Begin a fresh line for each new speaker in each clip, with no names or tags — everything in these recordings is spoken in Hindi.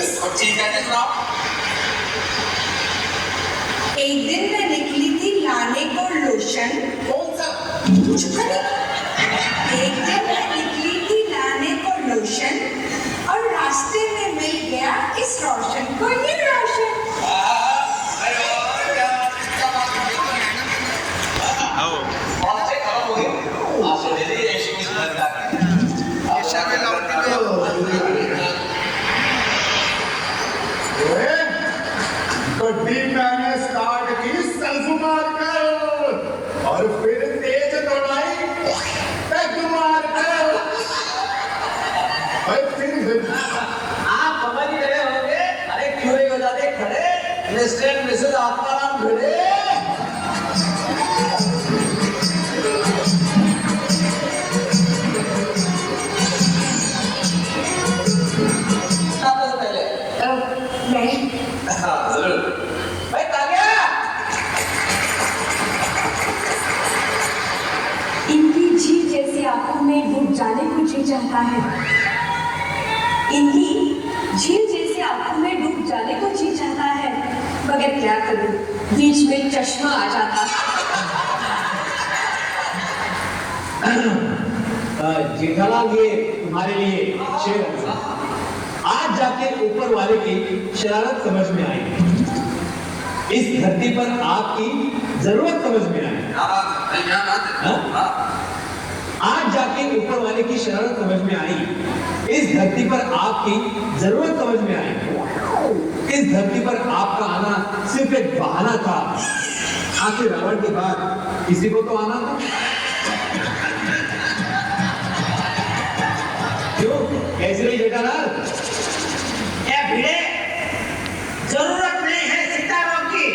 ठीक है सुनाओ।
एक दिन मैं निकली थी लाने को लोशन।
कौन सा?
चुप करो। एक दिन मैं निकली थी लाने को लोशन और रास्ते में मिल गया इस रोशन को ये रोशन।
गड्डी मैंने स्टार्ट की सेल्फ मारकर और फिर तेज दौड़ाई पैग मारकर और फिर
आप समझ ही रहे होंगे। अरे क्यों नहीं हो जाते खड़े? मिस्टर एंड मिसेस आत्माराम भिड़े।
इनकी झील जैसी आंखों में डूब जाने को जी चाहता है। इनकी झील जैसी आंखों में डूब जाने को जी चाहता है, मगर क्या करूं, बीच में चश्मा आ जाता है।
जेठालाल, ये तुम्हारे लिए शेर है। आज जाके ऊपर वाले की शरारत समझ में आई। इस धरती पर आपकी जरूरत समझ में आई। आज जाके ऊपर वाले की शरारत समझ में आई। इस धरती पर आपकी जरूरत समझ में आई। इस धरती पर आपका आना सिर्फ एक बहाना था। आखिर रावण के बाद किसी को तो आना था। क्यों? कैसे रही जेठालाल?
भिड़े, जरूरत नहीं है सितारों की,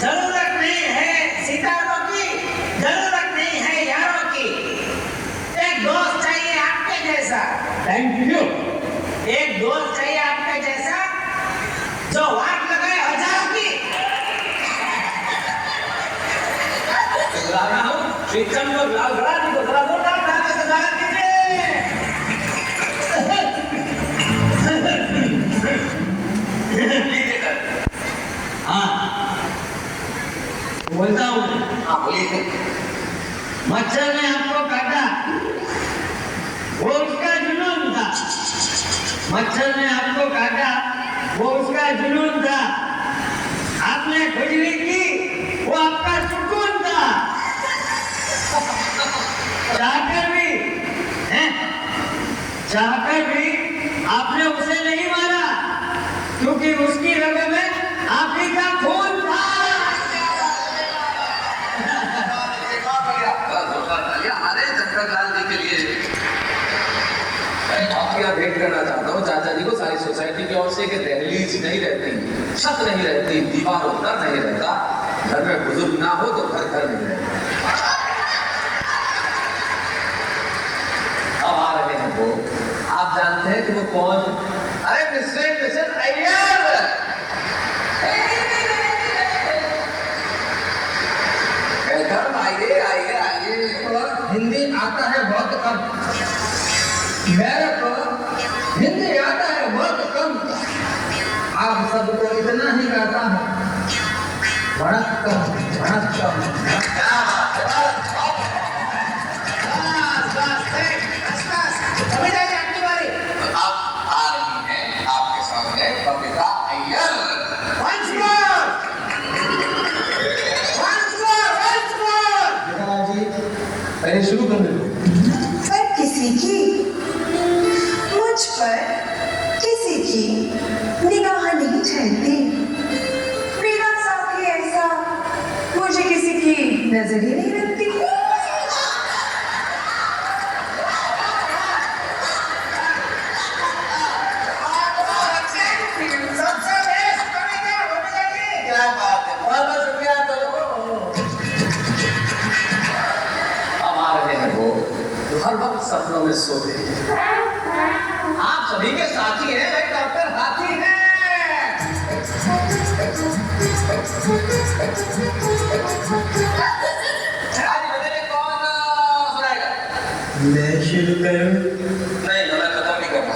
जरूरत नहीं है सितारों की, जरूरत नहीं है यारों की। एक दोस्त चाहिए आपके जैसा।
Thank you.
एक दोस्त चाहिए आपके जैसा जो वाट लगाए हजारों की।
शिक्षण को लाल गड़ा दी तो गड़ा मोटा उठा के सजा दीजिए।
हाँ बोलता हूँ।
हाँ बोलिए।
मच्छर ने आपको काटा, वो उसका जुनून था। मच्छर ने आपको काटा, वो उसका जुनून था। आपने खुजली की, वो आपका सुकून था। चाहकर भी आपने उसे नहीं मारा, क्योंकि उसकी रगों में आप ही का खून था।
हमारे चंद्रलाल जी के लिए
मैं भेंट करना चाहता हूँ चाचा जी को सारी सोसाइटी की ओर से कि दहलीज नहीं रहती, छत नहीं रहती, दीवार उतर नहीं रहता, घर में बुजुर्ग ना हो तो घर घर नहीं रहता। अब आ रहे हैं वो, आप जानते हैं कि वो कौन? अरे मिस्टर अय्यर।
आइए आइए आइए।
हिंदी आता है बहुत कम, मेरे को हिंदी आता है बहुत कम। आप सबको इतना ही आता है, वणक्कम वणक्कम। अभी जाइए आपकी बारी।
आप आ रही हैं, आपके सामने Babita Iyer.
Once more! Once more! Once more!
जी पहले शुरू कर दो।
पर किसी की, मुझ पर किसी की निगाह नहीं ठहरती। मेरा साथी ऐसा मुझे किसी की नजर ही नहीं लगती।
सबसे बेस्ट कॉमेडियन हो जाएगी।
क्या बात है।
बहुत बहुत शुक्रिया तो।
अब आ रहे हैं वो जो हर वक्त सपनों में सोते हैं। आप सभी के साथी हैं, भाई डॉक्टर हाथी हैं।
आज बदले कौन सुनाएगा?
मैं शुरू करूं?
नहीं, मैं खत्म नहीं करना।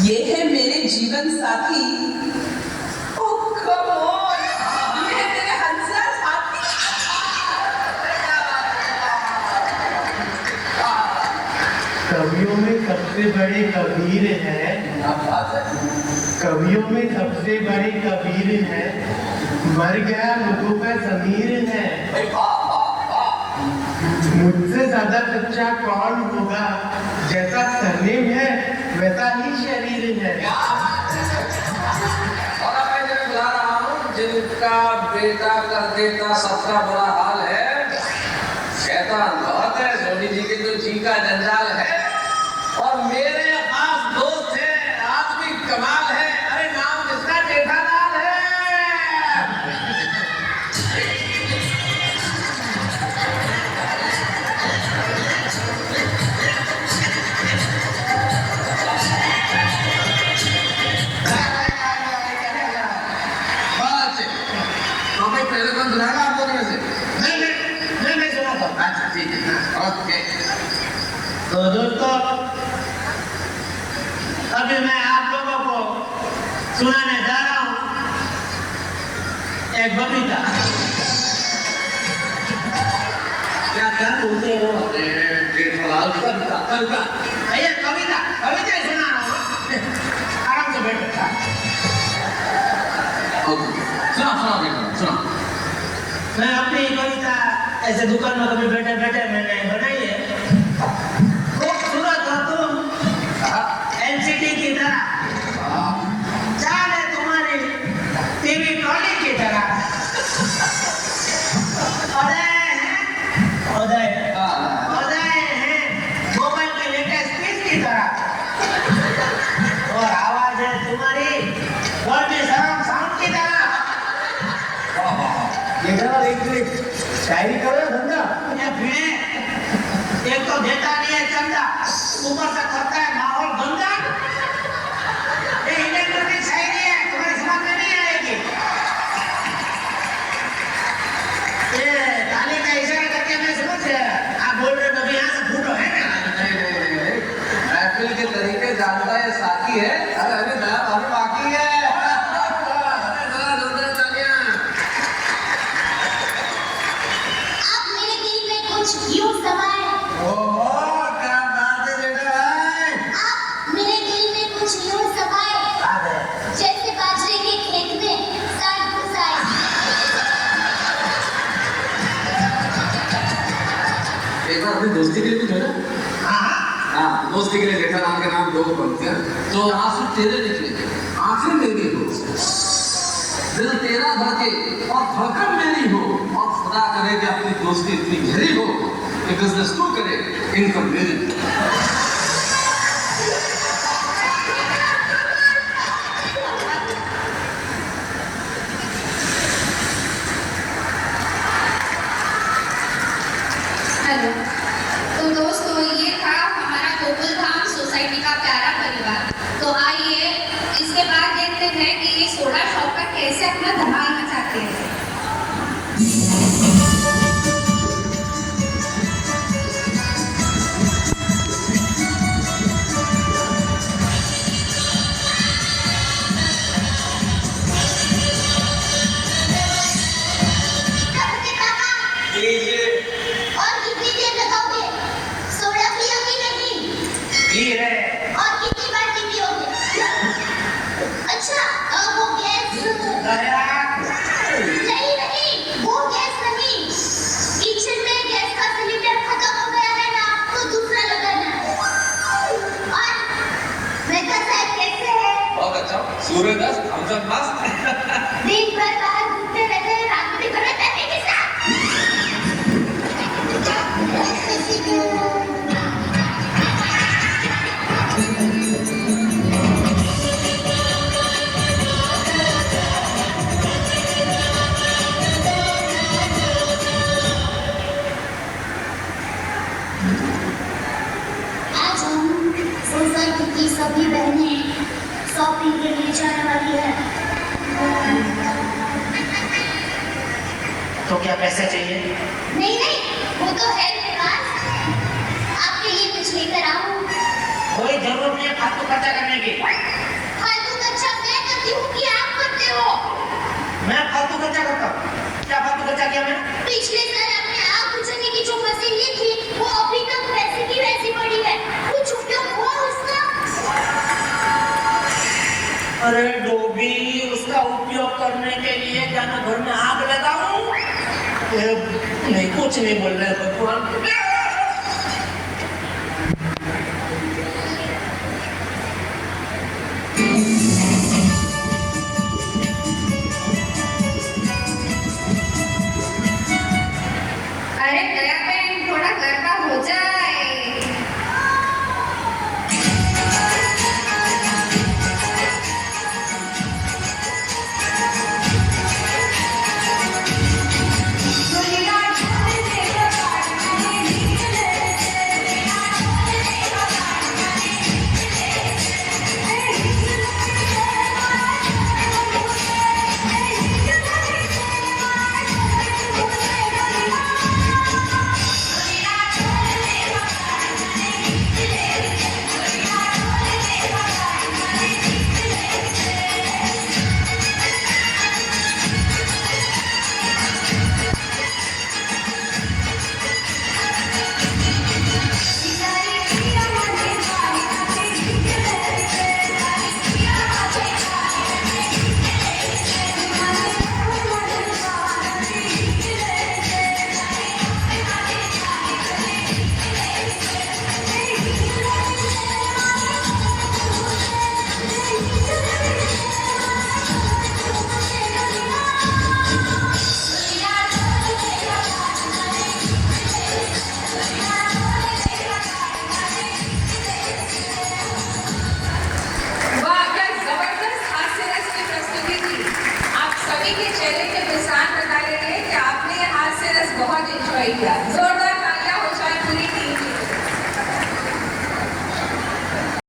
ये है मेरे जीवन साथी। ओह come on, ये है मेरे हंसा साथी।
कवियों में सबसे बड़े कबीर हैं,
क्या बात है?
कवियों में सबसे बड़े कबीर हैं, मर गया लोगों का ज़मीर है।
भाई वाह वाह वाह।
मुझसे ज्यादा सच्चा कौन होगा, जैसा सरनेम है वैसा ही शरीर है।
और अब मैं जिन्हें बुला रहा हूँ, जिनका बेटा कर देता सबका बुरा हाल है, शैतान बहुत है, सोनी जी के तो जी का जंजाल है, और मेरे खास दोस्त है, आदमी कमाल है, अरे नाम जिसका जेठालाल है। पहले कौन बुलाएगा आप लोगों में से?
मैं सुनाता हूँ।
अच्छा ठीक है, ओके।
तो दोस्तों, अभी मैं आप लोगों को सुनाने जा रहा हूँ एक कविता। क्या क्या बोलते हो?
जेठालाल कविता कविता
ये कविता कविता ही सुना रहा हूँ, आराम से बैठो।
सुना सुना बेटा सुना।
मैं अपनी कविता ऐसे दुकान में कभी बैठे बैठे मैंने बनाई है। खूबसूरत हो तुम एलसीडी की तरह, चाल है तुम्हारी टीवी ट्रॉली की तरह, उदय है मोबाइल के लेटेस्ट पीस की तरह, और आवाज है तुम्हारी डॉल्बी सराउंड साउंड की तरह। शायरी करो या धंधा? एक तो देता नहीं है चंदा, ऊपर से करता है माहौल गंदा। ये इलेक्ट्रॉनिक शायरी है, तुम्हारी समझ में नहीं आएगी। ये ताली का इशारा करके मैं समझ गया, आप बोल रहे हो कभी यहाँ से फूटो है ना?
नहीं महफिल के तरीके जानता है साथी है, अरे अभी नया अभी बाकी है।
यूं समाए,
ओहो क्या बात है बेटा भाई।
आप मेरे दिल में कुछ यूं समाए, जैसे बाजरे के खेत में सांड घुसाए।
एक बार अपनी दोस्ती के लिए भी जो है ना, हाँ दोस्ती के लिए जेठालाल के नाम दो पंक्तियां, तो आंसू तेरे निकले, आंखें मेरी हो, दिल तेरा धड़के और धड़कन मेरी हो, और खुदा करे कि अपनी दोस्ती इतनी गहरी हो कि बिजनेस तू करे, इनकम मेरी।
हेलो, तो दोस्तों ये था हमारा गोकुल धाम सोसाइटी का प्यारा परिवार। तो आइए इसके बाद देखते हैं कि ये सोडा शॉप का कैसे अपना धमाल मचाते हैं।
और कितनी देर लगाओगे? सोडा पियोगे नहीं? और कितनी बार पियोगे? अच्छा, वो गैस नहीं, वो गैस नहीं, किचन में गैस का सिलेंडर खत्म हो गया है ना, तो दूसरा लगाना है। और मेहता साहब कैसे है?
बहुत अच्छा, सूरज अस्त, हम सब मस्त।
दिन भर बाहर घूमते रहते हैं, रात में घर में बैठने के साथ। आज हम सोसाइटी की सभी बहनें शॉपिंग के लिए जाने वाली है।
तो क्या पैसे चाहिए?
नहीं नहीं, वो तो है मेरे पास, आपके लिए कुछ लेकर आऊं।
कोई जरूरत नहीं है फालतू खर्चा करने की।
फालतू खर्चा मैं करती हूँ कि आप करते हो?
मैं फालतू खर्चा करता हूँ? क्या फालतू खर्चा किया मैंने?
पिछले साल आपने आग बुझाने की जो मशीन ली थी वो अभी तक वैसी की वैसी पड़ी है। कुछ उपयोग हुआ उसका?
अरे डोबी, उसका उपयोग करने के लिए क्या मैं घर में आग लगाऊं? नहीं, कुछ नहीं बोल रहे भगवान।
अरे दया बहन थोड़ा गरबा हो जाए। वाह, क्या जबरदस्त हास्य रस की प्रस्तुति थी। आप सभी के चेहरे के मुस्कान बता रहे हैं कि आपने ये हास्य रस बहुत एंजॉय किया।